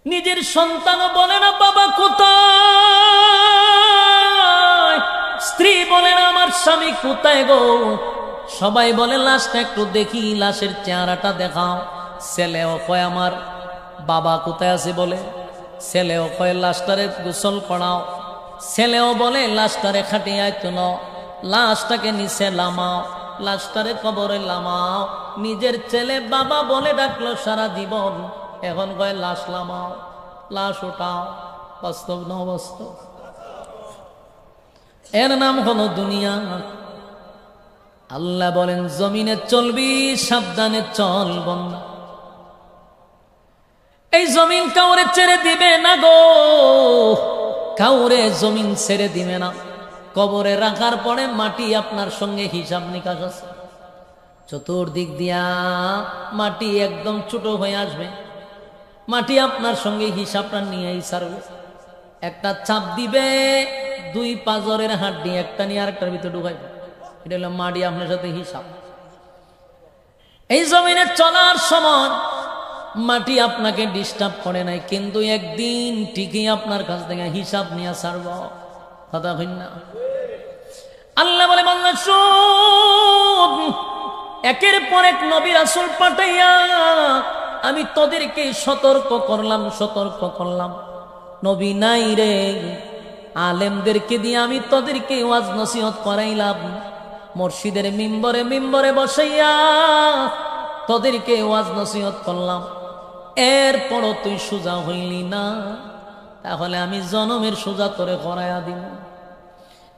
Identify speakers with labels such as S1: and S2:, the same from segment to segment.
S1: নিজের সন্তানও বলে না বাবা কোথায়, স্ত্রী বলে না আমার স্বামী কোথায় গো। সবাই বলে লাশটা একটু দেখি, লাশের চেহারাটা দেখাও। ছেলেও কয় আমার বাবা কোথায় আছে বলে, ছেলেও কয় লাশটারে গোসল করাও, ছেলেও বলে লাশটারে খাটিয়ায় তুলো, লাশটাকে নিচে লামাও, লাশটারে কবরে লামাও। নিজের ছেলে বাবা বলে ডাকলো সারা জীবন, এখন কয় লাশ লামাও, লাশ ওঠাও। বাস্তব না অবাস্তব? এর নাম হলো দুনিয়া। আল্লাহ বলেন জমিনে চলবি সাবধানে চল বন্দা। এই জমিন কাউরে ছেড়ে দিবে না গো, কাউরে জমিন ছেড়ে দিবে না। কবরে রাখার পরে মাটি আপনার সঙ্গে হিসাব নিকাশ আছে। চতুর্দিক দিয়া মাটি একদম ছোট হয়ে আসবে, মাটি আপনার সঙ্গে হিসাবটা নিয়েই ছাড়বে। একটা চাপ দিবে, 2 পাঁজরের হাড্ডি একটা নিয়ে আরেকটার ভিতরে ঢুকাইবে, এটা হলো মাটি আপনার সাথে হিসাব। এই জমিনে চলার সময় মাটি আপনাকে ডিস্টার্ব করে নাই, কিন্তু একদিন ঠিকই আপনার কাছ থেকে হিসাব নিয়ে ছাড়ব। কথা হই না? আল্লাহ বলে বান্দা শোন, একের পর এক নবী রাসূল পাঠাইয়া আমি তোদেরকে সতর্ক করলাম। নবী নাই রে, আলেমদেরকে দিয়ে আমি তোদেরকে ওয়াজ নসিহত করাইলাম। মসজিদের মিম্বরে বসাইয়া তোদেরকে ওয়াজ নসিহত করলাম, এরপরও তুই সোজা হইলি না, তাহলে আমি জনমের সোজা তোরে করাইয়া দিব।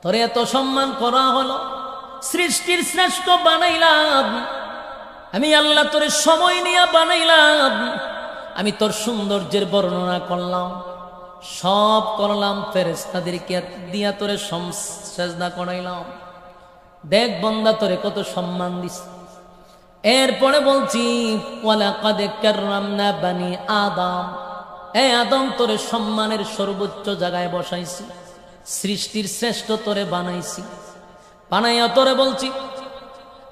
S1: তোরে এত সম্মান করা হলো, সৃষ্টির শ্রেষ্ঠ বানাইলাম আমি আল্লাহ, তোরে সময় নিয়ে বানাইলাম আমি, তোর সৌন্দর্যের বর্ণনা করলাম, সব করলাম, ফেরেশতাদেরকে দিয়া তোরে সেজদা করাইলাম। দেখ বান্দা তোরে কত সম্মান দিস। এরপরে বলছি ওয়ালাকাদ কাররামনা বানি আদম, এ আদম তোরে সম্মানের সর্বোচ্চ জায়গায় বসাইছি, সৃষ্টির শ্রেষ্ঠ তোরে বানাইছি। বানাইয়া তোরে বলছি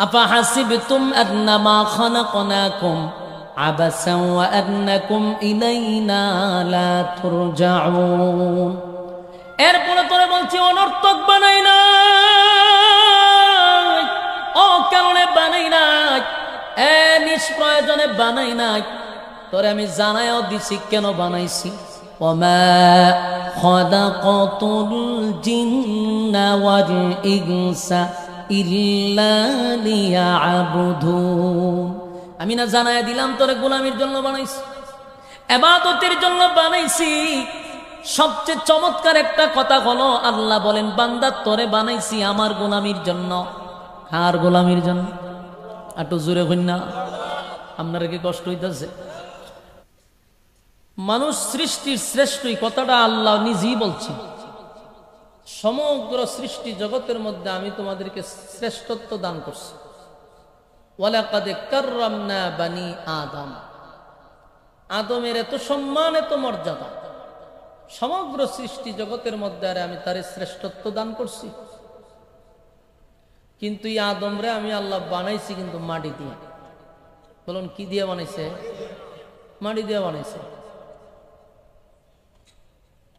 S1: আফা হাসিবতুম আন্নামা খালাকনাকুম আবাসা ওয়া আন্নাকুম ইলাইনা লা তুরজাউন। এরপরে তোরে বলছি অনর্থক বানাই না, ও কারণে বানাই নাই, নিষ্প্রয়োজনে বানাই নাই, তোরে আমি জানাইও দিছি কেন বানাইছি। ওমা খালাকাতুল জিন্না ওয়াল ইনসা ইল্লা লিয়াবুদুন। আমি না জানাইয়া দিলাম তোরে গোলামির জন্য বানাইছি, ইবাদতের জন্য বানাইছি। সবচেয়ে চমৎকার একটা কথা হলো আল্লাহ বলেন বান্দা তোরে বানাইছি আমার গোলামির জন্য। আর গোলামির জন্য একটু জোরে হইন না, আপনারা কি কষ্ট হইতেছে? মানুষ সৃষ্টির শ্রেষ্ঠই কথাটা আল্লাহ নিজেই বলছি। সমগ্র সৃষ্টি জগতের মধ্যে আমি তোমাদেরকে শ্রেষ্ঠত্ব দান করছি। ওয়ালাকাদ কাররামনা বানি আদম, আদমের এত সম্মান এত মর্যাদা, সমগ্র সৃষ্টি জগতের মধ্যে আরে আমি তার শ্রেষ্ঠত্ব দান করছি। কিন্তু এই আদমরে আমি আল্লাহ বানাইছি কিন্তু মাটি দিয়ে। বলুন কি দিয়ে বানাইছে? মাটি দিয়ে বানাইছে।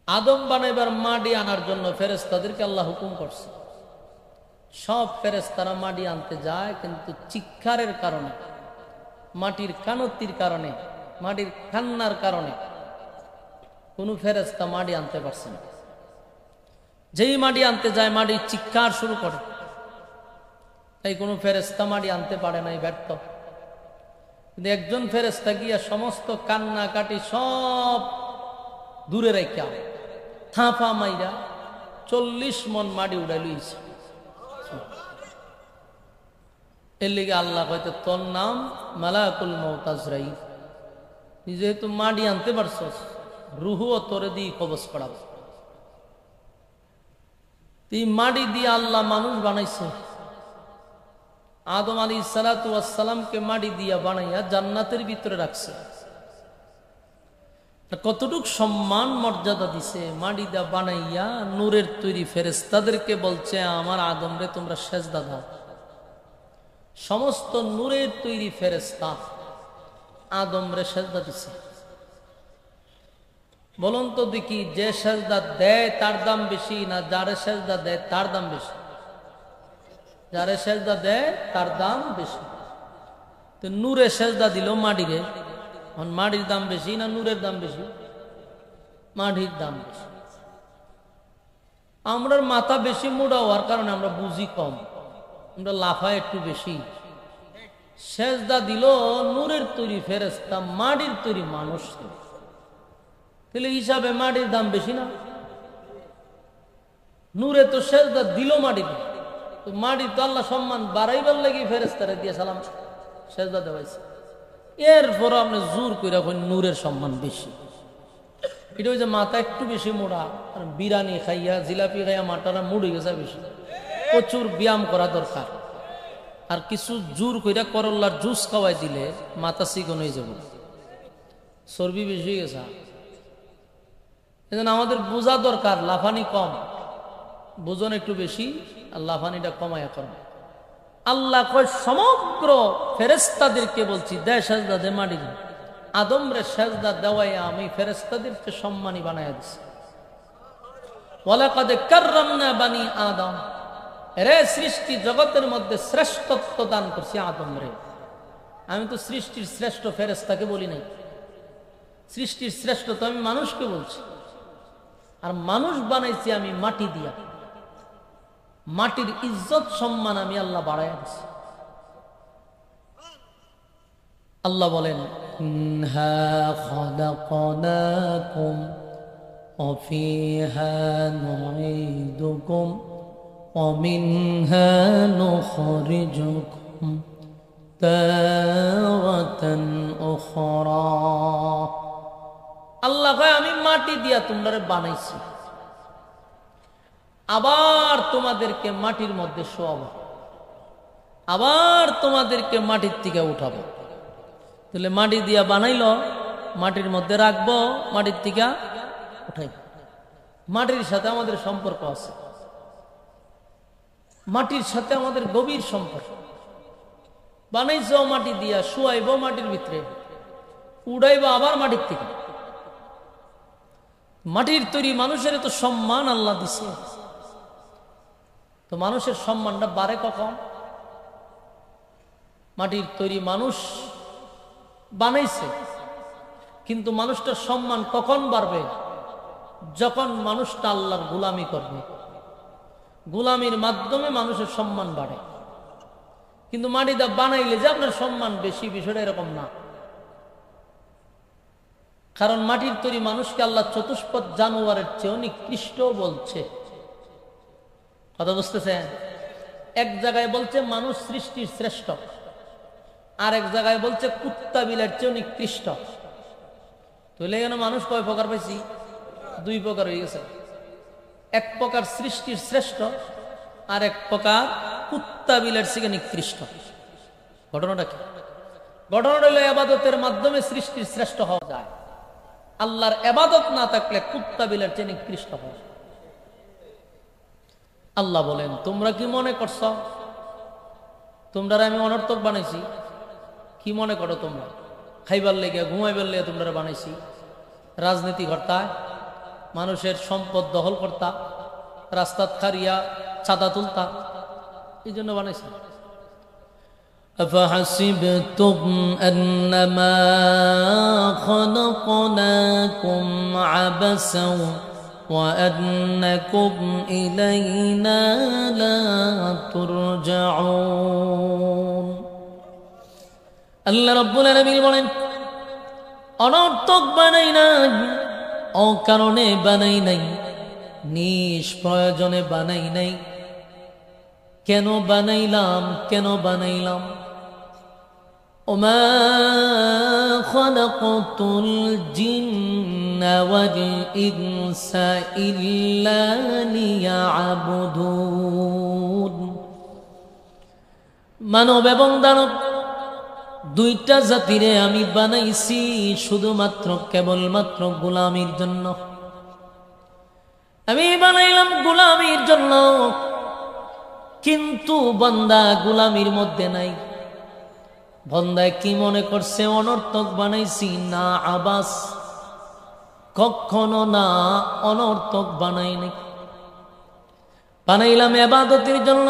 S1: আদম বানাইবার মাটি আনার জন্য ফেরেশতাদেরকে আল্লাহ হুকুম করছে। সব ফেরেশতারা মাটি আনতে যায়, কিন্তু চিৎকারের কারণে, মাটির কানতির কারণে, মাটির কান্নার কারণে কোন ফেরেশতা মাটি আনতে পারছে না। যেই মাটি আনতে যায় মাটির চিৎকার শুরু করে, তাই কোনো ফেরেশতা মাটি আনতে পারে নাই, ব্যর্থ। কিন্তু একজন ফেরেশতা গিয়া সমস্ত কান্নাকাটি সব দূরে রেখা থাপা মাইরা 40 মন মাটি উড়াই লইছে। এর লিগে আল্লাহ হয়তো তোর নাম মালাকুল মউত আজরাইল, যেহেতু মাটি আনতে পারছস রুহুও তোরে দিয়ে কবজ করাবো। এই মাটি দিয়ে আল্লাহ মানুষ বানাইছে। আদম আলাইহিসসালাতু ওয়াসসালামকে মাটি দিয়া বানাইয়া জান্নাতের ভিতরে রাখছে। কতটুক সম্মান মর্যাদা দিছে, মাটি দিয়া বানাইয়া নূরের তৈরি ফেরেশতাদেরকে বলছে আমার আদম রে তোমরা সেজদা দাও। সমস্ত নূরের তৈরি ফেরেশতা আদম রে সেজদা দিছে। বলুন তো দেখি, যে সেজদা দেয় তার দাম বেশি না যারে সেজদা দেয় তার দাম বেশি? যারে সেজদা দেয় তার দাম বেশি। তো নূরে সেজদা দিল মাটিরে, মাটির দাম বেশি না নূরের দাম বেশি? মাটির দাম বেশি। আমরার মাথা বেশি মোটা হওয়ার কারণে আমরা বুঝি কম, আমরা লাফায় একটু বেশি। সেজদা দিল নূরের তৈরি ফেরেশতা, মাটির তৈরি মানুষ, তাহলে হিসাবে মাটির দাম বেশি না? নূরে তো সেজদা দিল মাটিতে, তো মাটি তো আল্লাহ সম্মান বাড়াইবার লাগি ফেরেশতারে দিয়ে সালাম সেজদা দেওয়াইছে। এরপর আপনি জোর করে নূরের সম্মান বেশি। এটা হচ্ছে মাথা একটু বেশি মোড়া, আর বিরিয়ানি খাইয়া জিলাপি খাইয়া মাথাটা মুড়ে গেছে বেশি। প্রচুর ব্যায়াম করা দরকার, আর কিছু জোর কইরা করল্লার জুস খাওয়াই দিলে মাথা চিকন হয়ে যাব, চর্বি বেশি হয়ে গেছে। এজন্য আমাদের বোঝা দরকার, লাফানি কম, বোঝন একটু বেশি, আর লাফানিটা কমায়া করবে। আল্লাহ কয় সমগ্র ফেরেশতাদেরকে বলছি, দে সেজদা দে মাটি। আদম রে সেজদা দেওয়ায় আমি ফেরেশতাদেরকে সম্মানী বানাইয়া দিছি। ওয়ালাকাদ কাররামনা বানি আদম, রে সৃষ্টি জগতের মধ্যে শ্রেষ্ঠত্ব দান করছি আদম রে। আমি তো সৃষ্টির শ্রেষ্ঠ ফেরেশতাকে বলি নাই, সৃষ্টির শ্রেষ্ঠ তো আমি মানুষকে বলছি। আর মানুষ বানাইছি আমি মাটি দিয়া, মাটির ইজ্জত সম্মান আমি আল্লাহ বাড়াইয়া দিছি। আল্লাহ বলেন, ইন্না খালাকনাকুম ওয়া ফিহা নুঈদুকুম ওয়া মিনহা নুখরিজুকুম তারাতান উখরা। আল্লাহ কয় আমি মাটি দিয়া তোমরা বানাইছি, আবার তোমাদেরকে মাটির মধ্যে শোয়াবো, আবার তোমাদেরকে মাটির থেকে উঠাবো। তাহলে মাটি দিয়া বানাইলো, মাটির মধ্যে রাখবো, মাটির থেকে উঠাই। মাটির সাথে আমাদের সম্পর্ক আছে, মাটির সাথে আমাদের গভীর সম্পর্ক। বানাইছো মাটি দিয়া, শুয়াইব মাটির ভিতরে, উড়াইব আবার মাটির থেকে। মাটির তৈরি মানুষের তো সম্মান আল্লাহ দিছে, তো মানুষের সম্মানটা বাড়ে কখন? মাটির তৈরি মানুষ বানাইছে, কিন্তু মানুষটার সম্মান কখন বাড়বে? যখন মানুষটা আল্লাহর গোলামি করবে, গোলামির মাধ্যমে মানুষের সম্মান বাড়ে। কিন্তু মাটিটা বানাইলে যে আপনার সম্মান বেশি, বিষয়টা এরকম না। কারণ মাটির তৈরি মানুষকে আল্লাহ চতুষ্পদ জানোয়ারের চেয়েও নিকৃষ্ট বলছে। কথা বুঝতেছেন? এক জায়গায় বলছে মানুষ সৃষ্টির শ্রেষ্ঠ, আর এক জায়গায় বলছে কুত্তা বিলের চেয়েও নিকৃষ্ট। তাহলে এখানে মানুষ কয় প্রকার পাইছি? দুই প্রকার হয়ে গেছে। এক প্রকার সৃষ্টির শ্রেষ্ঠ, আর এক প্রকার কুত্তা বিলের থেকে নিকৃষ্ট। ঘটনাটা কি? ঘটনাটা হলো ইবাদতের মাধ্যমে সৃষ্টির শ্রেষ্ঠ হওয়া যায়। আল্লাহর ইবাদত না থাকলে কুত্তা বিলের চেয়ে নিকৃষ্ট হয়। আল্লাহ বলেন, তোমরা কি মনে করছো তোমরা আমি অনর্থক বানাইছি? কি মনে করো তোমরা? খাইবার লেগে, ঘুমাইবার লেগে তোমরা বানাইছি? রাজনীতি করতা, মানুষের সম্পদ দখল করতা, রাস্তাত খারিয়া চাঁদা তুলতা, এই জন্য বানাইছি। أفحسبتم أنما خلقناكم عبثا وأنكم إلينا لا ترجعون। আল্লাহ রাব্বুল আলামিন বলেন, অনর্থক বানাই নাই, অকারণে বানাই নাই, নিষ্প্রয়োজনে বানাই নাই। কেন বানাইলাম? কেন বানাইলাম? ওমা খালাকতুল জিন্না ওয়াল ইনসা ইল্লা লিয়াবুদুন। মানব এবং দানব দুইটা জাতিরে আমি বানাইছি শুধুমাত্র কেবলমাত্র গোলামির জন্য। আমি বানাইলাম গোলামির জন্য, কিন্তু বান্দা গোলামির মধ্যে নাই। বান্দায় কি মনে করছে? অনর্থক বানাইছি না, আবাস। কখনো না, অনর্থক বানাইনি। বানাইলাম ইবাদতের জন্য,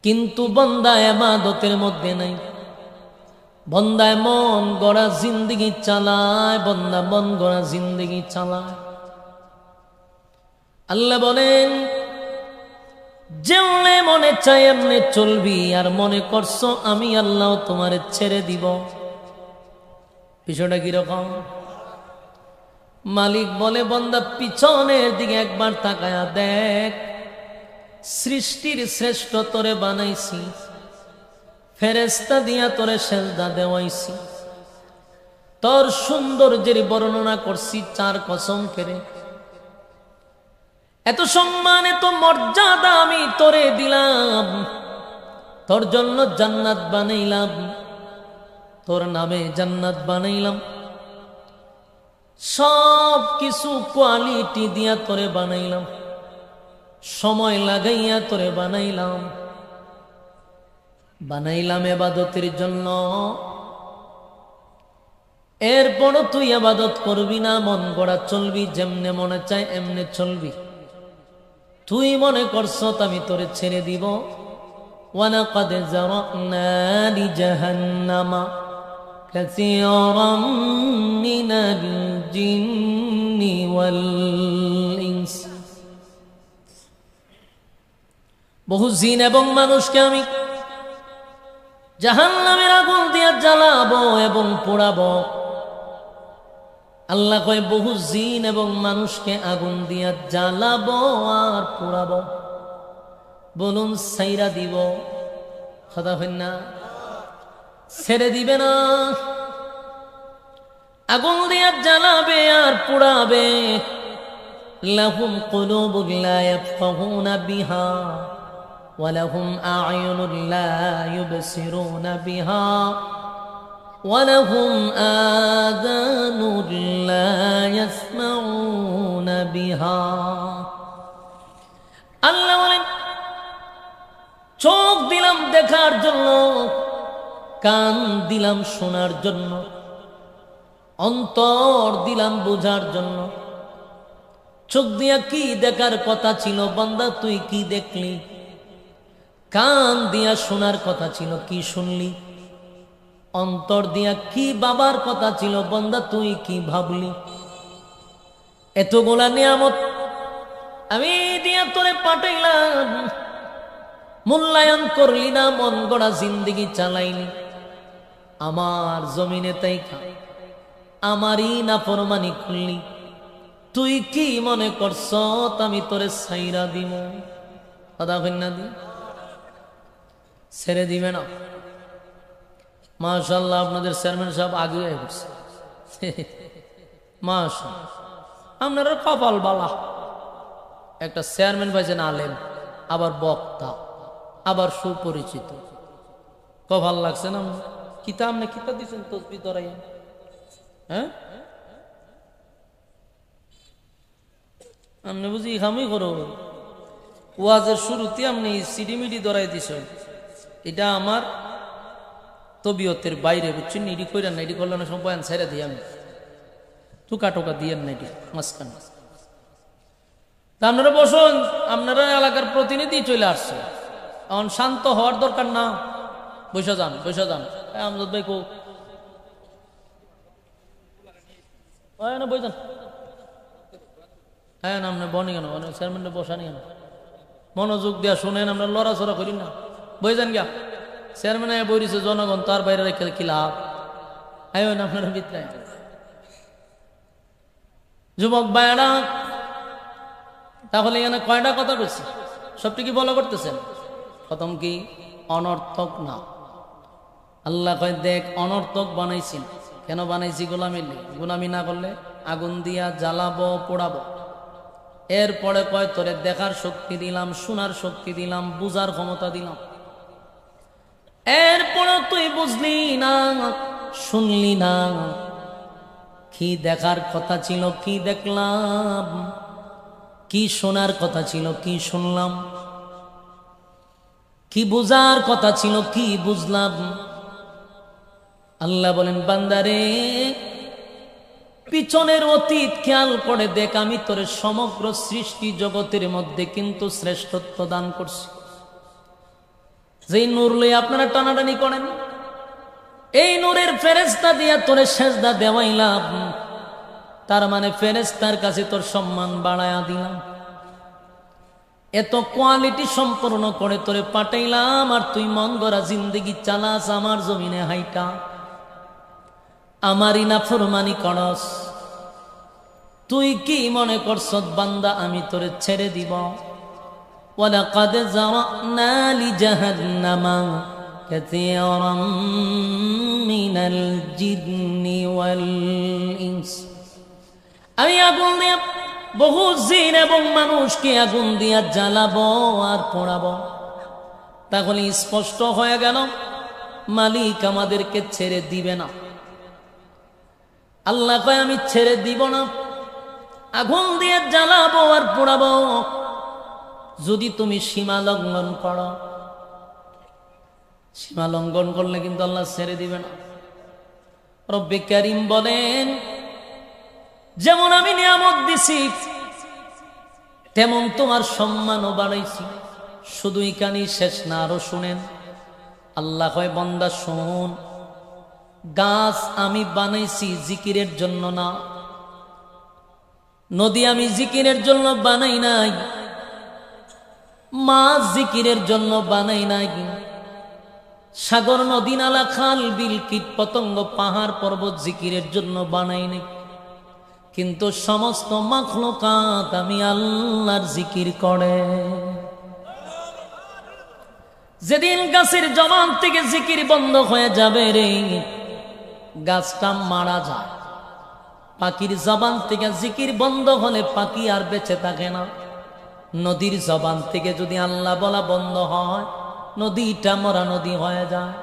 S1: কিন্তু বান্দা ইবাদতের মধ্যে নাই। বন্দায় মন গড়া জিন্দেগি চালায়, বন্দা মন গড়া জিন্দেগি চালায়। আল্লাহ বলেন, যেমনে মনে চাই এমনে চলবি, আর মনে করছো আমি আল্লাহ তোমারে ছেড়ে দিব। বিষয়টা কিরকম? মালিক বলে, বন্দা পিছনের দিকে একবার তাকায়া দেখ, সৃষ্টির শ্রেষ্ঠ তোরে বানাইছি, ফেরেশতা দিয়া তোরে সেজদা দেওয়াইছি, তোর সৌন্দর্যের বর্ণনা করছি 4 কসম করে। এত সম্মান এত মর্যাদা আমি তোরে দিলাম, তোর জন্য জান্নাত বানাইলাম, তোর নামে জান্নাত বানাইলাম, সব কিছু কোয়ালিটি দিয়া তোরে বানাইলাম, সময় লাগাইয়া তোরে বানাইলাম। বানাইলাম ইবাদতের জন্য, এরপরও তুই ইবাদত করবি না, মন গড়া চলবি, যেমনে মনে চায় এমনে চলবি। তুই মনে করছ আমি তোরে ছেড়ে দিব। ওয়ালাকাদ যারানা লিজাহান্নামা কাসীরাম মিনাল জিন্নি ওয়াল ইনস। বহু জিন এবং মানুষকে আমি জাহান্নামের আগুন দিয়ে জ্বালাবো এবং পোড়াবো। আল্লাহ কয়, বহু জিন এবং মানুষকে আগুন দিয়া জ্বালাবো আর পোড়াবো। বলুন, ছাইরা দিব? কথা হয় না, ছেড়ে দিবে না। আগুন দিয়া জ্বালাবে আর পোড়াবে। লাহুম কুলুবুন লা ইয়াফকাহুনা বিহা ওয়ালাহুম আ'য়ুনুন লা ইউবসিরুনা বিহা ওয়ালাহুম আযানুন লা ইয়াসমাউনা বিহা। আল্লাহ বলেন, চোখ দিলাম দেখার জন্য, কান দিলাম শোনার জন্য, অন্তর দিলাম বোঝার জন্য। চোখ দিয়া কি দেখার কথা ছিল বান্দা, তুই কি দেখলি? কান দিয়া শোনার কথা ছিল, কি শুনলি? অন্তর দিয়া কি ভাবার কথা ছিল বান্দা, তুই কি ভাবলি? এতগুলা নিয়ামত আমি দিয়া তোরে পাঠাইলাম, মূল্যায়ন করলি না, মন গড়া জিন্দেগি চালাইলি। আমার জমিনে তাইকা আমারই নাফরমানি করলি। তুই কি মনে করছ আমি তোরে ছাইরা দিব? কথা কইনা দি, ছেড়ে দিবে না। মাশাআল্লাহ, আপনাদের চেয়ারম্যান সাহেব আগে হয়ে গেছে। মাশাআল্লাহ, আপনারা কপাল বালা। একটা চেয়ারম্যান পাইছেন, আলেম, আবার বক্তা, আবার সুপরিচিত। কপাল লাগছে না? কিতাব না কিতাব দিচ্ছেন তসবি ধরাই। হ্যাঁ, আপনি বুঝি খামি করো? ওয়াজের শুরুতে আপনি সিডিমিডি ধরাই দিছেন। এটা আমার তবিয়তের বাইরে, বুঝছেন? ইডি কইরেন না, ইডি করলে না সময় বয়ান ছেড়ে দিই আমি। টুকা টোকা দিয়েন না, এটি মাঝখানে। তা আপনারা বসুন, আপনারা এলাকার প্রতিনিধি চলে আসছে, এখন শান্ত হওয়ার দরকার না। বসে যান, বসে যান। আমজাদ ভাই কো না, বই যান। হ্যাঁ, আপনি বনি কেন? চেয়ারম্যান বসানি কেন? মনোযোগ দিয়া শুনেন, আমরা লড়াচড়া করি না। বই যান গিয়া। চেয়ারম্যান বই দিছে, জনগণ তার বাইরে রেখে কি লাভ? হ্যাঁ, আপনারা ভিতরে যুবক ভাইরা, তাহলে এখানে কয়টা কথা বলছি? সবটি কি ফলো করতেছেন? প্রথম কি? অনর্থক না। আল্লাহ কয়, দেখ অনর্থক বানাইছি। কেন বানাইছি? গোলামি। গোলামি না করলে আগুন দিয়া জ্বালাবো, পোড়াবো। এরপরে কয়, তোরে দেখার শক্তি দিলাম, শোনার শক্তি দিলাম, বুঝার ক্ষমতা দিলাম। এরপরে তুই বুঝলি না, শুনলি না। কি দেখার কথা ছিল, কি দেখলাম? কি শোনার কথা ছিল, কি শুনলাম? কি বুঝার কথা ছিল, কি বুঝলাম? আল্লাহ বলেন, বান্দারে পিছনের অতীত খেয়াল করে দেখ, আমি তোরে সমগ্র সৃষ্টি জগতের মধ্যে কিন্তু শ্রেষ্ঠত্ব দান করছি। যেই নূর লই আপনারা টানাটানি করেন, এই নূরের ফেরেশতা দিয়া তোরে সেজদা দেওয়াইলাম, তার মানে ফেরেশতার কাছে তোর সম্মান বাড়ায়া দিলাম। এত কোয়ালিটি সম্পূর্ণ করে তোরে পাঠাইলাম, আর তুই মন গড়া জিন্দগি চালাস আমার জমিনে হাইটা, আমারই নাফরমানি করস। তুই কি মনে করছ বান্দা আমি তোরে ছেড়ে দিব? ওয়ালাকাদ যারানা লিজাহান্নামা কাসীরাম মিনাল জিন্নি ওয়াল ইনস। আমি আগুন দিয়া বহু জিন এবং মানুষকে আগুন দিয়া জ্বালাবো আর পোড়াবো। তাহলে স্পষ্ট হয়ে গেল মালিক আমাদেরকে ছেড়ে দিবে না। আল্লাহ কয় আমি ছেড়ে দিব না, আগুন দিয়ে জ্বালাবো আর পোড়াবো যদি তুমি সীমা লঙ্ঘন করো। সীমা লঙ্ঘন করলে কিন্তু আল্লাহ ছেড়ে দিবে না। রব্বে কারীম বলেন, যেমন আমি নিয়ামত দিছি তেমন তোমার সম্মানও বাড়াইছি। শুধু এখানেই শেষ না, আরো শুনেন। আল্লাহ কয় বান্দা শোন, গাছ আমি বানাইছি জিকিরের জন্য না, নদী আমি জিকিরের জন্য বানাই নাই, মাছ জিকিরের জন্য বানাই নাই, সাগর নদী নালা খাল বিল কীট পতঙ্গ পাহাড় পর্বত জিকিরের জন্য বানাই নাই। কিন্তু সমস্ত মাখলুকাত আমি আল্লাহর জিকির করে। যেদিন গাছের জবান থেকে জিকির বন্ধ হয়ে যাবে রে, গাছটা মারা যায়। পাখির জবান থেকে জিকির বন্ধ হলে পাখি আর বেঁচে থাকে না। নদীর জবান থেকে যদি আল্লাহ বলা বন্ধ হয়, নদীটা মরা নদী হয়ে যায়।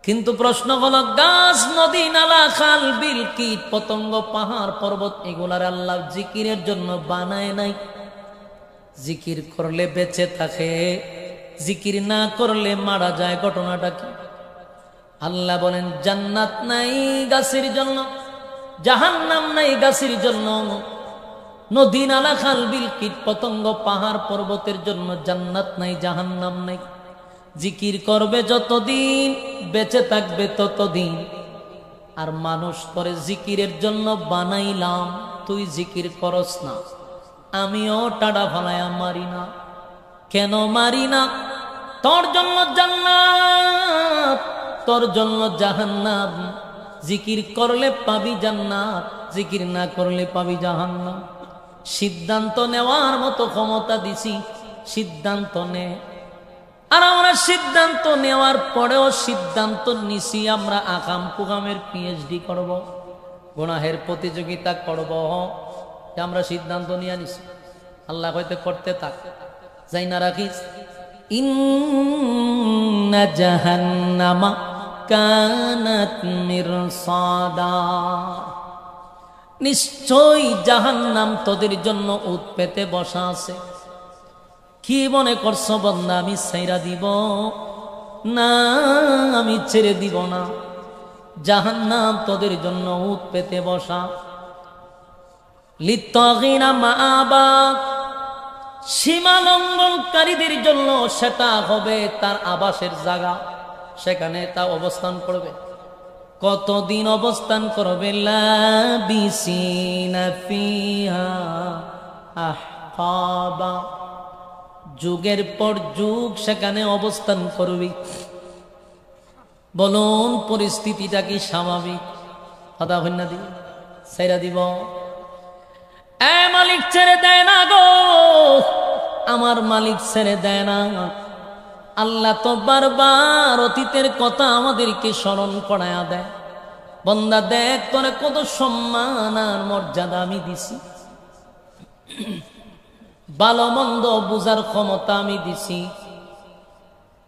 S1: কিন্তু প্রশ্ন হলো, গাছ নদী নালা খাল বিল কীট পতঙ্গ পাহাড় পর্বত এগুলার আল্লাহ জিকিরের জন্য বানায় নাই। জিকির করলে বেঁচে থাকে, জিকির না করলে মারা যায়। ঘটনাটা কি? আল্লাহ বলেন, জান্নাত নাই গাছের জন্য, জাহান্নাম নাই গাছের জন্য, নদী নালা খাল বিল কীট পতঙ্গ পাহাড় পর্বতের জন্য জান্নাত নাই জাহান্নাম নাই। জিকির করবে যতদিন বেঁচে থাকবে ততদিন। আর মানুষ করে জিকিরের জন্য বানাইলাম, তুই জিকির করস না, আমিও টাডা ফালায়া মারি না। কেন মারি না? তোর জন্য জান্নাত, তোর জন্য জাহান্নাম। জিকির করলে পাবি জান্নাত, জিকির না করলে পাবি জাহান্নাম। সিদ্ধান্ত নেওয়ার মতো ক্ষমতা দিছি, সিদ্ধান্ত নে। আর আমরা সিদ্ধান্ত নেওয়ার পরেও সিদ্ধান্ত নিছি আমরা আকাম কুকামের পিএইচডি করব, গুনাহের প্রতিযোগিতা করব। আমরা সিদ্ধান্ত নিয়ে নিছি। আল্লাহ হয়তো করতে থাক, যাই না রাখিস। ইন্না জাহান্নামা কানাত মিরসাদা, নিশ্চয়ই জাহান্নাম তোদের জন্য উৎ পেতে বসা আছে। কি মনে করছো বান্দা আমি ছাইরা দিব? না, আমি ছেড়ে দিব না। জাহান্নাম তোদের জন্য উৎ পেতে বসা। লিত্তাগিনা মাআবা, সীমা লঙ্ঘনকারীদের জন্য সেটা হবে তার আবাসের জায়গা, সেখানে তা অবস্থান করবে। কতদিন অবস্থান করবে? লাবিসিনা ফিহা আহকাবা, যুগের পর যুগ সেখানে অবস্থান করবি। বলুন পরিস্থিতিটা কি স্বাভাবিক? কথা হই না? দিব ছেড়ে দিব? এ মালিক ছেড়ে দেয় না গো, আমার মালিক ছেড়ে দেয় না। আল্লাহ তো বারবার অতীতের কথা আমাদেরকে স্মরণ করায়া দেয়। বন্দা দেখ তোরে কত সম্মান আর মর্যাদা আমি দিছি, ভালো মন্দ বুঝার ক্ষমতা আমি দিছি।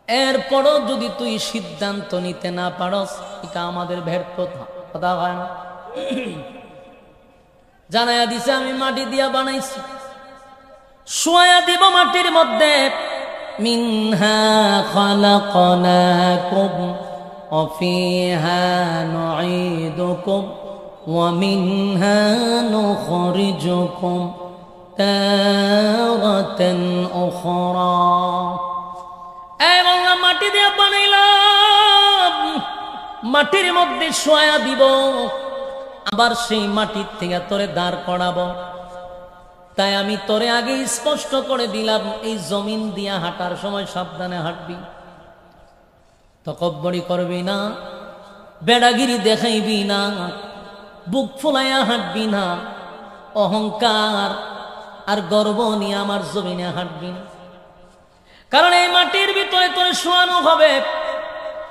S1: এরপরও যদি তুই সিদ্ধান্ত নিতে না পারস, এটা আমাদের ব্যর্থতা। কথা হয় না? জানায়া দিছে আমি মাটি দিয়া বানাইছি, শোয়া দিব মাটির মধ্যে। মিনহা খালাকনাকুম ওয়া ফিহা নুঈদুকুম ومنها نخرجكم تارة أخرى এই বাংলা মাটি দিয়ে বানাইলাম মাটির মধ্যে শোয়া দিব আবার সেই মাটির থেকে তোরে দাঁড় করাবো তাই আমি তোরে আগে স্পষ্ট করে দিলাম এই জমিন দিয়া হাঁটার সময় সাবধানে হাঁটবি তকব্বরি করবি না বেড়াগিরি দেখাইবি না বুক ফুলাইয়া হাঁটবি না অহংকার আর গর্ব নিয়ে আমার জমিনে হাঁটবি না কারণ এই মাটির ভিতরে তোরে শোয়ানো হবে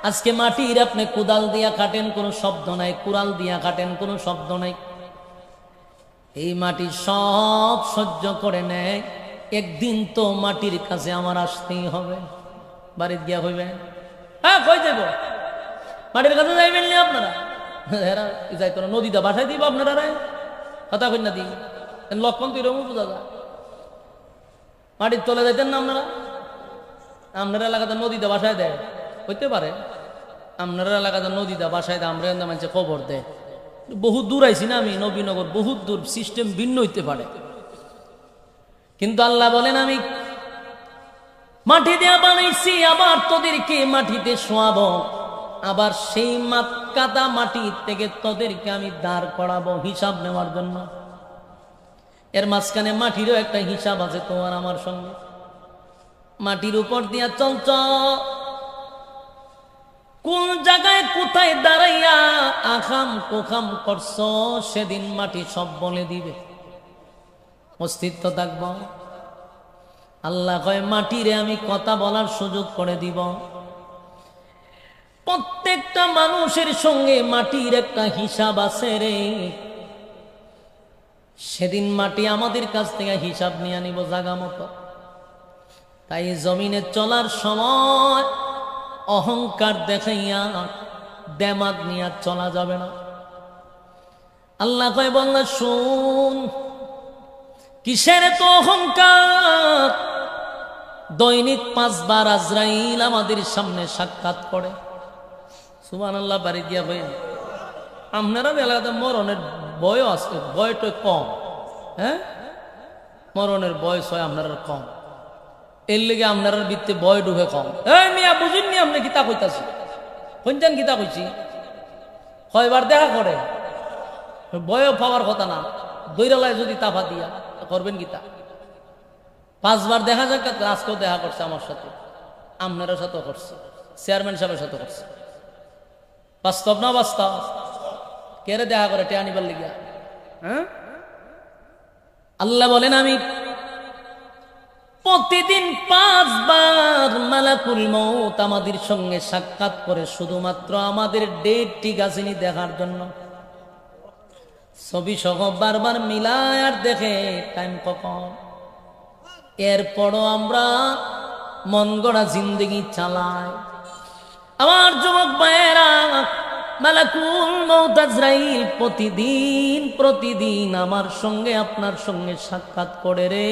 S1: আজকে মাটির আপনি কুদাল দিয়া কাটেন কোনো শব্দ নাই কুড়াল দিয়া কাটেন কোনো শব্দ নাই এই মাটি সব সহ্য করে নেয় একদিন তো মাটির কাছে আমার আসতেই হবে বাড়িতে গিয়া হইবে হ্যাঁ কই যাব মাটির কাছে যাইবেন না আপনারা এরা যাইতো না নদীটা বাসায় দিব আপনারা কথা কই না দিই লক্ষণ তুই রকম বোঝা যায় মাটির তলে যাইতেন না আপনারা আপনারা এলাকাতে নদীটা বাসায় দেয় হইতে পারে আপনারা এলাকাতে নদীটা বাসায় দেয় আমরা মানুষে খবর দেয় বহুত দূর আইছি না আমি নবীনগর বহুত দূর সিস্টেম ভিন্ন হইতে পারে কিন্তু আল্লাহ বলেন আমি মাটি দিয়ে বানাইছি আবার তোদেরকে মাটিতে শোয়াবো আবার সেই কাদা মাটি থেকে তোদেরকে আমি দাঁড় করাবো হিসাব নেওয়ার জন্য এর মাঝখানে মাটিরও একটা হিসাব আছে তোমার আমার সঙ্গে মাটির উপর দিয়া চলছ কোন জায়গায় কোথায় দাঁড়াইয়া আখাম কোখাম করছ সেদিন মাটি সব বলে দিবে অস্তিত্ব থাকব আল্লাহ কয় মাটিরে আমি কথা বলার সুযোগ করে দিব প্রত্যেকটা মানুষের সঙ্গে মাটির একটা হিসাব আছে রে সেদিন মাটি আমাদের কাছ থেকে হিসাব নিয়ে নিব জাগা মতো তাই জমিনে চলার সময় অহংকার দেখাইয়া দেমাগ নিয়ে চলা যাবে না আল্লাহ কয় বললা শুন কিসের তো অহংকার দৈনিক 5 বার আজরাইল আমাদের সামনে সাক্ষাৎ করে সুবহানাল্লাহ বাড়ি দিয়া হয়ে আপনারা এলাকাতে মরণের বয়স আছে বয়টা কম হ্যাঁ মরণের বয়স হয় আপনার কম এর লেগে আপনার বৃত্তে বয় ঢুকে কম এই মিয়া বুঝিনি আপনি গীতা কইতাছি কোনজন গীতা কইছি কয়বার দেখা করে বয় পাওয়ার কথা না দৈরালায় যদি তাফা দিয়া করবেন গীতা 5 বার দেখা যাক আজকেও দেখা করছে আমার সাথে আপনার সাথেও করছে চেয়ারম্যান সাহেবের সাথে করছে বাস্তব না বাস্তব কেরে দেখা করে টেয়া নিবার লিগা হ্যাঁ আল্লাহ বলেন আমি প্রতিদিন 5 বার মালাকুল মউত আমাদের সঙ্গে সাক্ষাৎ করে শুধুমাত্র আমাদের ডেট ঠিক আছে নি দেখার জন্য ছবি সহ বারবার মিলায় আর দেখে টাইম কখন এরপরও আমরা মন গড়া জিন্দগি চালাই আমার যুবক ভাইয়েরা মালাকুল মউত আজরাইল প্রতিদিন আমার সঙ্গে আপনার সঙ্গে সাক্ষাৎ করে রে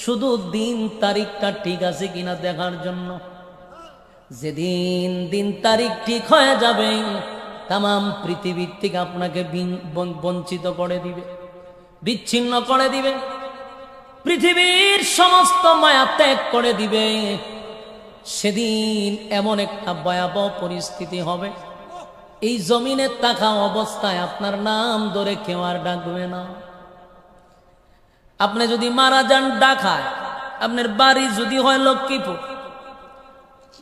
S1: শুধু দিন তারিখটা ঠিক আছে কিনা দেখার জন্য যেদিন দিন তারিখ ঠিক হয়ে যাবে তামাম পৃথিবীর থেকে আপনাকে বঞ্চিত করে দিবে বিচ্ছিন্ন করে দিবে পৃথিবীর সমস্ত মায়া ত্যাগ করে দিবে সেদিন এমন একটা ভয়াবহ পরিস্থিতি হবে এই জমিনে থাকা অবস্থায় আপনার নাম ধরে কেউ আর ডাকবে না আপনি যদি মারা যান ঢাকায় আপনার বাড়ি যদি হয় লক্ষ্মীপুর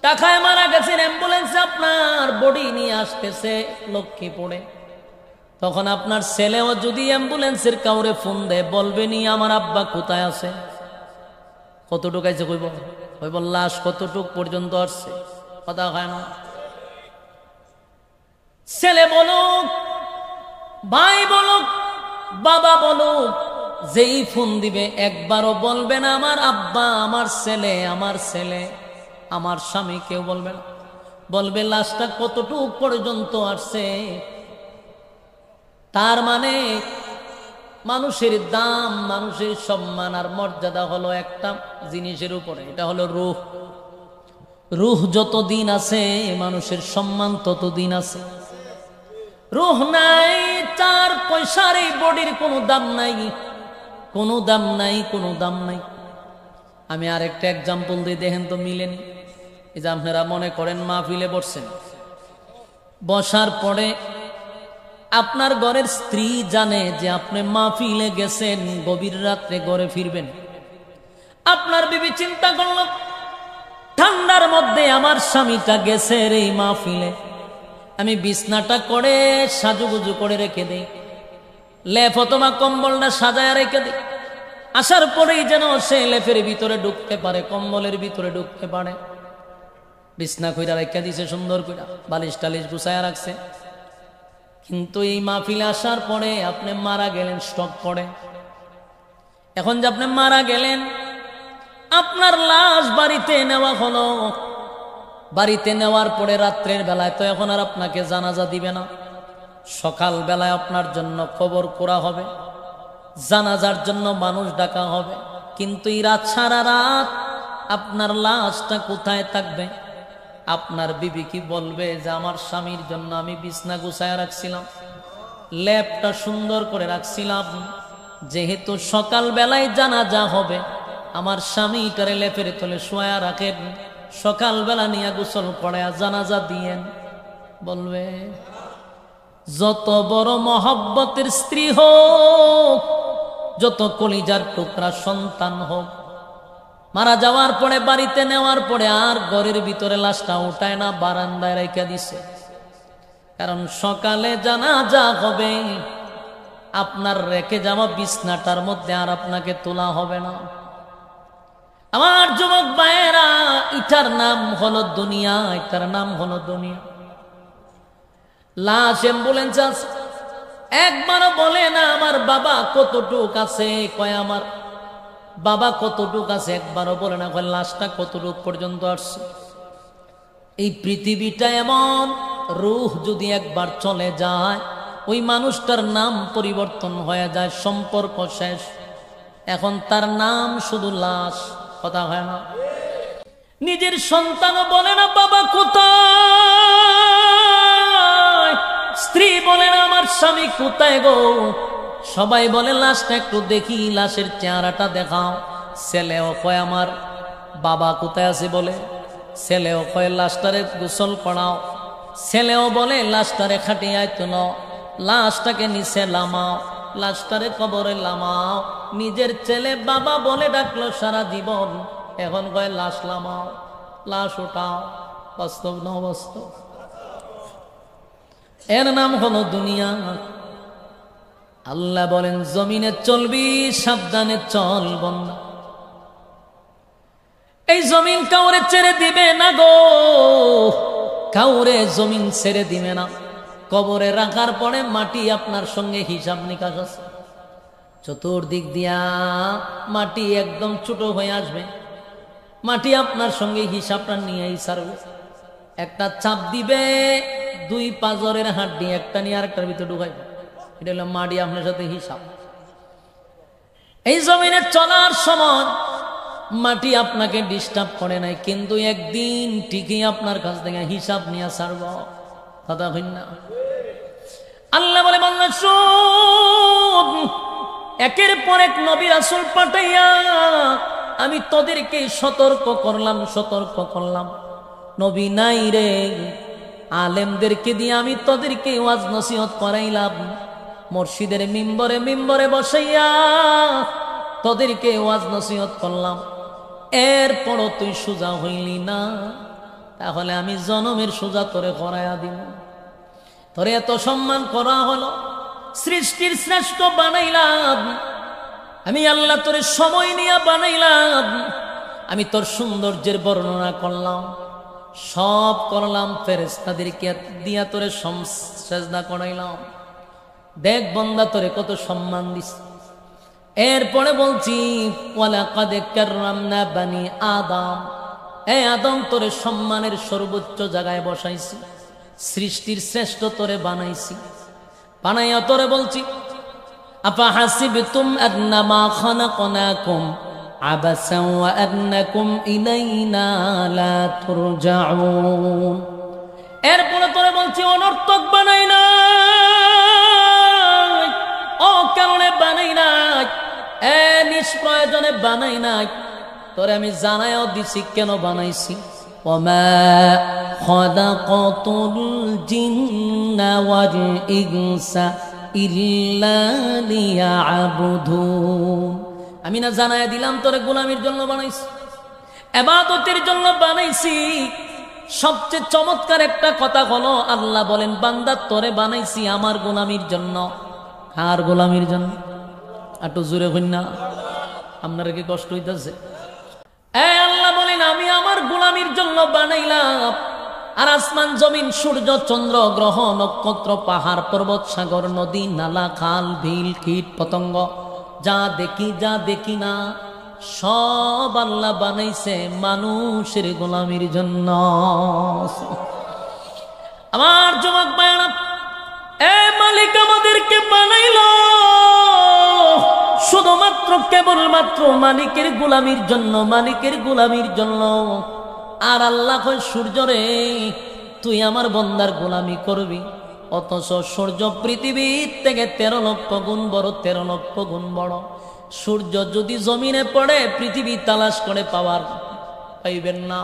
S1: ঢাকায় মারা গেছেন অ্যাম্বুলেন্সে আপনার বডি নিয়ে আসতেছে লক্ষ্মীপুরে তখন আপনার ছেলেও যদি অ্যাম্বুলেন্সের কাউরে ফোন দেয় বলবেনি আমার আব্বা কোথায় আছে কতটুক আছে কইব লাশ কতটুক পর্যন্ত আসছে কথা হয় না ছেলে বলুক ভাই বলুক বাবা বলুক যেই ফোন দিবে একবারও বলবে না আমার আব্বা আমার ছেলে আমার স্বামী কেউ বলবে না বলবে লাশটা কতটুক পর্যন্ত আসছে তার মানে মানুষের দাম মানুষের সম্মান আর মর্যাদা হলো একটা জিনিসের উপরে এটা হলো রূহ যতদিন আছে মানুষের সম্মান ততদিন আছে রূহ নাই, 4 পয়সার এই বডির কোনো দাম নাই, কোনো দাম নাই, কোনো দাম নাই। আমি আরেকটা এক্সাম্পল দিই, দেখেন তো মিলেনি। এই যে আপনারা মনে করেন মাহফিলে বসছেন, বসার পরে আপনার ঘরের স্ত্রী জানে যে আপনি মাহফিলে গেছেন, গভীর রাত্রে ঘরে ফিরবেন। আপনার বিবি চিন্তা করল ঠান্ডার মধ্যে আমার স্বামীটা গেছে রে মাহফিলে, আমি বিছনাটা করে সাজুগুজু করে রেখে দেই, লেপ অথবা কম্বলটা সাজায় রেখে দিই, আসার পরেই যেন সে লেপের ভিতরে ঢুকতে পারে, কম্বলের ভিতরে ঢুকতে পারে। বিছনা কইরা রেখে দিছে, সুন্দর কইরা বালিশ টালিশ গুছায়া রাখছে। কিন্তু এই মাহফিলে আসার পরে আপনি মারা গেলেন, স্ট্রোক করে। এখন যে আপনি মারা গেলেন, আপনার লাশ বাড়িতে নেওয়া হলো। বাড়িতে নেওয়ার পরে রাত্রের বেলায় তো এখন আর আপনাকে জানাজা দিবে না, সকাল বেলায় আপনার জন্য কবর করা হবে, জানাজার জন্য মানুষ ডাকা হবে। কিন্তু এই রাত, সারা রাত আপনার লাশটা কোথায় থাকবে? আপনার বিবি কি বলবে যে আমার স্বামীর জন্য আমি বিছনা গুছায়া রাখছিলাম, লেপটা সুন্দর করে রাখছিলাম, যেহেতু সকাল বেলায় জানাজা হবে, আমার স্বামীটারে লেপের তলে শোয়া রাখেন, সকালবেলা নিয়ে গোসল করায়া জানাজা দিয়েন? বলবে? যত বড় মহব্বতের স্ত্রী হোক, যত কলিজার টুকরা সন্তান হোক, মারা যাওয়ার পরে বাড়িতে নেওয়ার পরে আর ঘরের ভিতরে লাশটা উঠায় না, বারান্দায় রেখে দিছে। কারণ সকালে জানাজা হবে, আপনার রেখে যাওয়া বিছনাটার মধ্যে আর আপনাকে তোলা হবে না। আমার যুবক ভাইয়েরা, এটার নাম হলো দুনিয়া, এটার নাম হলো দুনিয়া। লাশ অ্যাম্বুলেন্স আছে, একবারও বলে না আমার বাবা কতটুক আছে, কয় আমার বাবা কতটুক আছে, একবারও বলে না কয় লাশটা কতটুক পর্যন্ত আসছে। এই পৃথিবীটা এমন, রূহ যদি একবার চলে যায়, ওই মানুষটার নাম পরিবর্তন হয়ে যায়, সম্পর্ক শেষ। এখন তার নাম শুধু লাশ, কথা হয় না। নিজের সন্তানও বলে না বাবা কোথায়, স্ত্রী বলে না আমার স্বামী কোথায় গো, সবাই বলে লাশটা একটু দেখি, লাশের চেহারাটা দেখাও। ছেলেও কয় আমার বাবা কোথায় আছে বলে, ছেলেও কয় লাশটারে গোসল করাও, ছেলেও বলে লাশটারে খাটিয়ায় তুলো, লাশটাকে নিচে লামাও, লাশটারে কবরে লামাও। নিজের ছেলে বাবা বলে ডাকলো সারা জীবন, এখন কয় লাশ লামাও, লাশ উঠাও। বাস্তব না বাস্তব? এর নাম হলো দুনিয়া। আল্লাহ বলেন জমিনে চলবি সাবধানে চল বন্ধা, এই জমিন কাউরে ছেড়ে দিবে না গো, কাউরে জমিন ছেড়ে দিবে না। কবরে রাখার পরে মাটি আপনার সঙ্গে হিসাব নিকাশ আছে, চতুর্দিক দিয়া মাটি একদম ছোট হয়ে আসবে, মাটি আপনার সঙ্গে হিসাবটা নিয়েই ছাড়বে। একটা চাপ দিবে, 2 পাঁজরের হাড্ডি একটা নিয়ে আরেকটার ভিতরে ঢুকাইবে, এটা হলো মাটি আপনার সাথে হিসাব। এই জমিনে চলার সময় মাটি আপনাকে ডিস্টার্ব করে নাই, কিন্তু একদিন ঠিকই আপনার কাছ থেকে হিসাব নিয়ে ছাড়ব, কথা হইন না? আল্লাহ বলে বান্দা শোন, একের পর এক নবী রাসূল পাঠাইয়া আমি তোদেরকে সতর্ক করলাম, সতর্ক করলাম। নবী নাই রে, আলেমদেরকে দিয়ে আমি তোদেরকে ওয়াজ নসিহত করাইলাম, মসজিদের মিম্বরে মিম্বরে বসাইয়া তোদেরকে ওয়াজ নসিহত করলাম, এরপরও তুই সোজা হইলি না, তাহলে আমি জনমের সোজা তোরে করাইয়া দিব। তোরে এত সম্মান করা হলো, সৃষ্টির শ্রেষ্ঠ বানাইলাম আমি আল্লাহ, তোরে সময় নিয়ে বানাইলাম আমি, তোর সৌন্দর্যের বর্ণনা করলাম, সব করলাম, ফেরেশতাদেরকে দিয়া তোরে সেজদা করাইলাম। দেখ বান্দা তোরে কত সম্মান দিস। এরপরে বলছি ওয়ালাকাদ কাররামনা বানি আদম, এ আদম তোরে সম্মানের সর্বোচ্চ জায়গায় বসাইছি, সৃষ্টির শ্রেষ্ঠ তোরে বানাইছি, বানাইয়া তোরে বলছি আফা হাসিবতুম আন্নামা খালাকনাকুম আবাসা ওয়া আন্নাকুম ইলাইনা লা তুরজাউন। এরপরে তোরে বলছি অনর্থক বানাই না, ও কারণে বানাই নাই, নিষ্প্রয়োজনে বানাই নাই, তোরে আমি জানাইও দিছি কেন বানাইছি। ওমা খালাকাতুল জিন্না ওয়াল ইনসা ইল্লা লিয়াবুদুন, আমি না জানাইয়া দিলাম তোরে গোলামির জন্য বানাইছি, ইবাদতের জন্য বানাইছি। সবচেয়ে চমৎকার একটা কথা হলো আল্লাহ বলেন বান্দা তোরে বানাইছি আমার গোলামির জন্য। কার গোলামির জন্য? একটু জোরে হইন না, আপনারা কি কষ্ট হইতেছে? আল্লাহ বলেন আমি আমার গোলামির জন্য বানাইলাম। আর আসমান জমিন সূর্য চন্দ্র গ্রহ নক্ষত্র পাহাড় পর্বত সাগর নদী নালা খাল বিল কীট পতঙ্গ যা দেখি যা দেখি না সব আল্লাহ বানাইছে মানুষের গোলামির জন্য। আমার যুবক ভাইরা, মালিক আমাদেরকে বানাইল শুধুমাত্র কেবলমাত্র মালিকের গোলামির জন্য, মালিকের গোলামির জন্য। আর আল্লাহ কয় সূর্য রে তুই আমার বন্দার গোলামি করবি, অথচ সূর্য পৃথিবীর থেকে 13 লক্ষ গুণ বড়, 13 লক্ষ গুণ বড়। সূর্য যদি জমিনে পড়ে পৃথিবী তালাশ করে পাওয়ার পাইবেন না,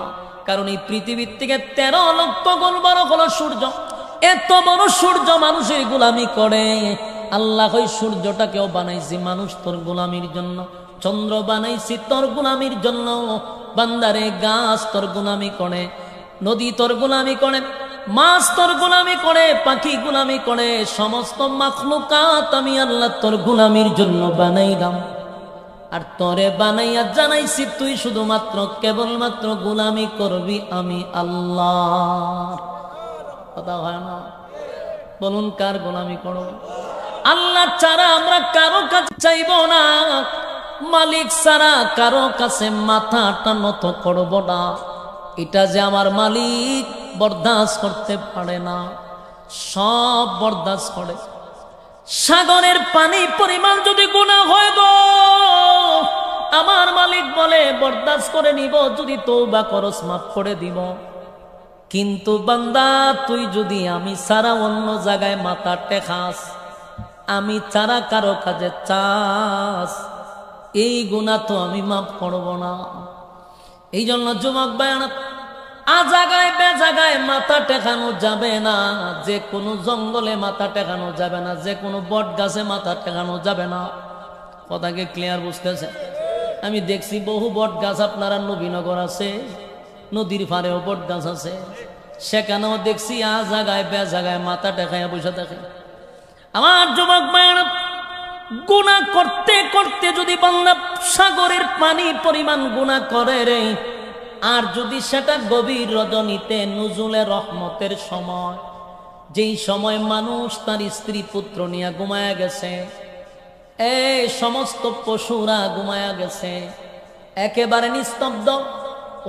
S1: কারণ এই পৃথিবীর থেকে 13 লক্ষ গুণ বড় হলো সূর্য। এত বড় সূর্য মানুষের গোলামি করে। আল্লাহ কই সূর্যটাকেও বানাইছি মানুষ তোর গোলামির জন্য, চন্দ্র বানাইছি তোর গোলামির জন্য। বান্দারে গাছ তোর গোলামি করে, নদী তোর গোলামি করে, মাছ তোর গোলামি করে, পাখি গোলামি করে, সমস্ত মাখলুকাত আমি আল্লাহ তোর গোলামির জন্য বানাইলাম। আর তোরে বানাইয়া জানাইছি তুই শুধুমাত্র কেবলমাত্র গোলামি করবি আমি আল্লাহ। কথা হয় না? বলুন কার গোলামি করব? আল্লাহ ছাড়া আমরা কারো কাছে চাইব না, মালিক ছাড়া কারো কাছে মাথাটা নত করব না। এটা যে আমার মালিক বরদাস্ত করতে পারে না, সব বরদাস্ত করে। সাগরের পানি পরিমাণ যদি গুনাহ হয় গো, আমার মালিক বলে বরদাস্ত করে নিব, যদি তওবা করস মাফ করে দিব। কিন্তু বান্দা তুই যদি আমি ছাড়া অন্য জায়গায় মাথা টেকাস, আমি ছাড়া কারো কাছে চাস, এই গুনাহ তো আমি মাফ করব না। এই জন্য যুবক ভাইরা, আজাগায় বেজাগায় মাথা টেকানো যাবে না, যে কোনো জঙ্গলে মাথা টেকানো যাবে না, যে কোনো বট গাছে মাথা টেকানো যাবে না। কথাকে ক্লিয়ার বুঝতেছে? আমি দেখছি বহু বট গাছ আপনারা নবীনগর আছে, নদীর পাড়েও বট গাছ আছে, সেখানেও দেখছি আজাগায় বেজাগায় মাথা টেকায় বসে থাকে। আমার যুবক ভাইরা, গুনাহ করতে করতে যদি বান্দা সাগরের পানি পরিমাণ গুনাহ করে রে, আর যদি সেটা গভীর রজনীতে নুজুলে রহমতের সময়, যেই সময় মানুষ তার স্ত্রী পুত্র নিয়ে ঘুমায়া গেছে, এই সমস্ত পশুরা ঘুমায়া গেছে, একেবারে নিস্তব্ধ,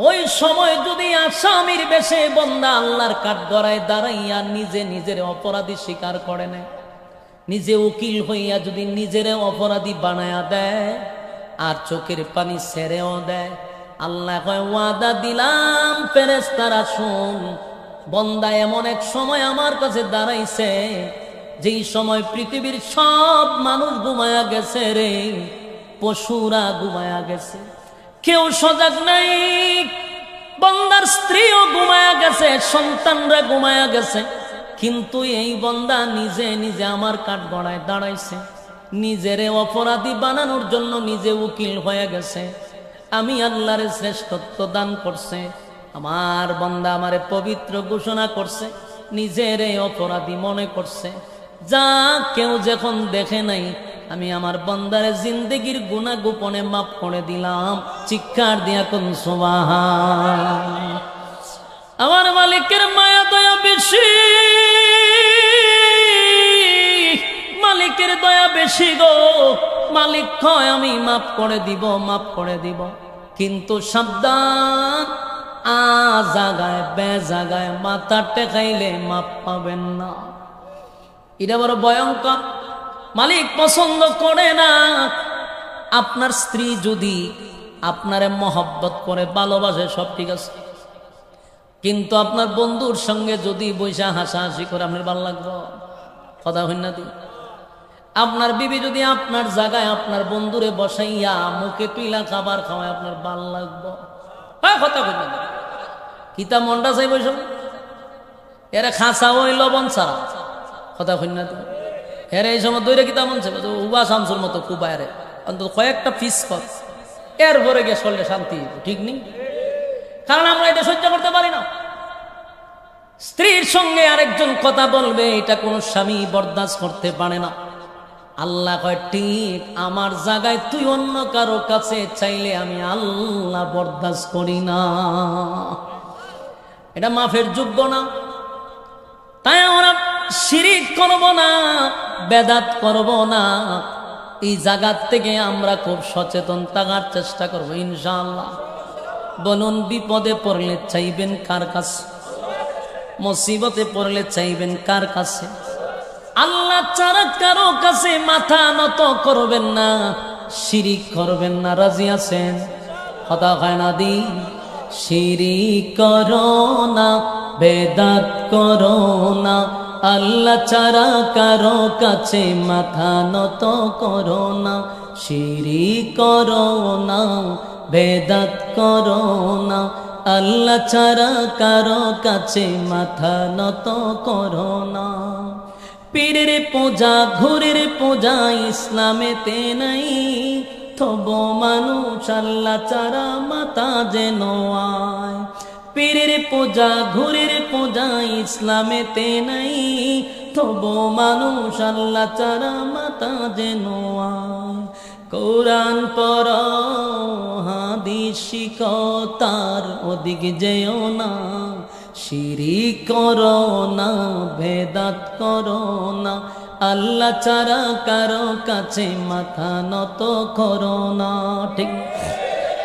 S1: ওই সময় যদি আসামির বেশে বান্দা আল্লাহর কাঠগড়ায় দাঁড়াইয়া নিজে নিজের অপরাধী স্বীকার করে নেয়, নিজে উকিল হইয়া যদি নিজের অপরাধী বানায়া দেয় আর চোখের পানি ছেড়েও দেয়, আল্লাহ কয় ওয়াদা দিলাম ফেরেশতারা শুন, বান্দা এমন এক সময় আমার কাছে দাঁড়াইছে যেই সময় পৃথিবীর সব মানুষ ঘুমায়া গেছে রে, পশুরা ঘুমায়া গেছে, কেউ সজাগ নাই, বান্দার স্ত্রীও ঘুমায়া গেছে, সন্তানরা ঘুমায়া গেছে, কিন্তু এই বান্দা নিজে নিজে আমার কাঠগড়ায় দাঁড়াইছে, নিজেরে অপরাধী বানানোর জন্য নিজে উকিল হয়ে গেছে। আমি আল্লাহর শ্রেষ্ঠত্ব দান করছে, আমার বান্দা আমারে পবিত্র ঘোষণা করছে, নিজেরে অপরাধী মনে করছে। যা কেউ যখন দেখে নাই, আমি আমার বান্দারে জিন্দেগির গুনাহ গোপনে মাফ করে দিলাম। চিৎকার দিয়া কোন সুবহান। আমার মালিকের মায়া দয়া বেশি, মালিকের দয়া বেশি গো। মালিক কয় আমি মাফ করে দিব, মাফ করে দিব, কিন্তু সাবধান, আজাগায় বেজাগায় মাথা টেকাইলে মাফ পাবেন না। এটা বড় ভয়ঙ্কর। মালিক পছন্দ করে না। আপনার স্ত্রী যদি আপনারে মহব্বত করে ভালোবাসে সব ঠিক আছে, কিন্তু আপনার বন্ধুর সঙ্গে যদি বৈশা হাসাহাসি করে আপনার ভালো লাগবে? কথা হই না দি? আপনার বিবি যদি আপনার জায়গায় আপনার বন্ধুরে বসাইয়া মুখে পিলা খাবার খাওয়ায় আপনার ভাল লাগবে? কথা হই না? কিতা মনটা চাই বৈশ এরা খাঁচা ওই লবণ ছাড়া। কথা হই না দি? এর এই সময় দৈরে কিতা মন চাইবে উবা শামসুর মতো কুবায়রে অন্তত কয়েকটা ফিস কর, এরপরে গিয়ে চললে শান্তি। ঠিক নেই? কারণ আমরা এটা সহ্য করতে পারি না। স্ত্রীর সঙ্গে আরেকজন কথা বলবে, এটা কোনো স্বামী বরদাস্ত করতে পারে না। আল্লাহ কয় ঠিক আমার জায়গায় তুই অন্য কারো কাছে চাইলে আমি আল্লাহ বরদাস্ত করি না, এটা মাফের যোগ্য না। তাই আমরা শিরিক করব না, বেদাত করব না। এই জায়গার থেকে আমরা খুব সচেতন থাকার চেষ্টা করব ইনশাআল্লাহ। বলুন, বিপদে পড়লে চাইবেন কার কাছে? মুসিবতে পড়লে চাইবেন কার কাছে? আল্লাহ ছাড়া কারো কাছে মাথা নত করবেন না, শিরিক করবেন না। রাজি আছেন? কথা হয় না দি? শিরিক করো না, বেদাত করো না, আল্লাহ ছাড়া কারো কাছে মাথা নত করো না। শিরিক করো না, বেদাত করো না, আল্লাহ ছাড়া কারো কাছে মাথা নত করো না। পীরের পূজা ঘুরের পূজা ইসলামেতে নাই, তবু মানুষ আল্লাহ ছাড়া মাথা যেন আয়। পীরের পূজা ঘুরের পূজা ইসলামেতে নাই, তবু মানুষ আল্লাহ ছাড়া মাথা যেন আয়। কোরআন পড়ো, হাদিস শিখো, তার ওদিকে যেও না। শিরিক করো না, বেদাত করো না, আল্লাহ ছাড়া কারো কাছে মাথা নত করো না। ঠিক